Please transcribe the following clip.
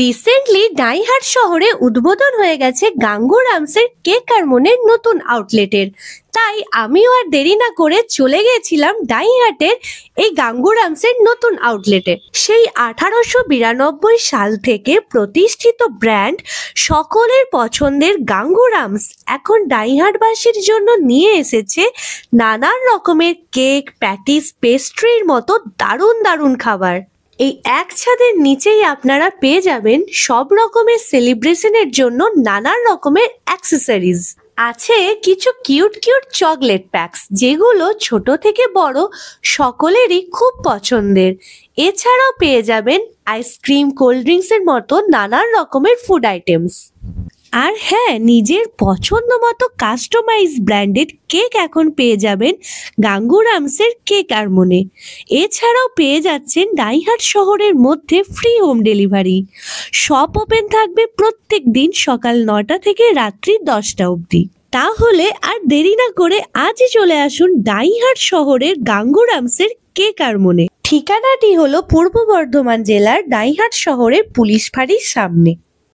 Recently ডাইহাট শহরে উদ্বোধন হয়ে গেছে গাঙ্গুরামসের কেক আর মনের নতুন আউটলেটের। তাই আমিও আর দেরি না করে চলে গেছিলাম ডাইহাটের এই গাঙ্গুরামসের নতুন আউটলেটে। সেই 1892 সাল থেকে প্রতিষ্ঠিত ব্র্যান্ড সকলের পছন্দের গাঙ্গুরামস এখন ডাইহাটবাসীর জন্য নিয়ে এসেছে নানান রকমের কেক, প্যাটিস, পেস্ট্রির মতো দারুণ দারুণ খাবার। এই এক ছাদের নিচেই আপনারা পেয়ে যাবেন সব রকমের সেলিব্রেশনের জন্য নানান রকমের অ্যাক্সেসরিজ। আছে কিছু কিউট কিউট চকলেট প্যাকস, যেগুলো ছোট থেকে বড় সকলেরই খুব পছন্দের। এছাড়াও পেয়ে যাবেন আইসক্রিম, কোল্ড ড্রিঙ্কসের মতো নানান রকমের ফুড আইটেমস। আর হ্যাঁ, নিজের পছন্দ মতো কাস্টমাইজ ব্র্যান্ডেড কেক এখন পেয়ে যাবেন গাঙ্গুরামসের কেক আর মনে। এছাড়াও পেয়ে যাচ্ছেন ডাইহাট শহরের মধ্যে free home delivery. Shop open থাকবে প্রত্যেক দিন সকাল 9টা থেকে রাত্রি 10টা অবধি। তাহলে আর দেরি না করে আজই চলে আসুন ডাইহাট শহরের গাঙ্গুরামসের কেক আর মনে। ঠিকানাটি হলো পূর্ব বর্ধমান জেলার ডাইহাট শহরের পুলিশ ফাঁড়ির সামনে।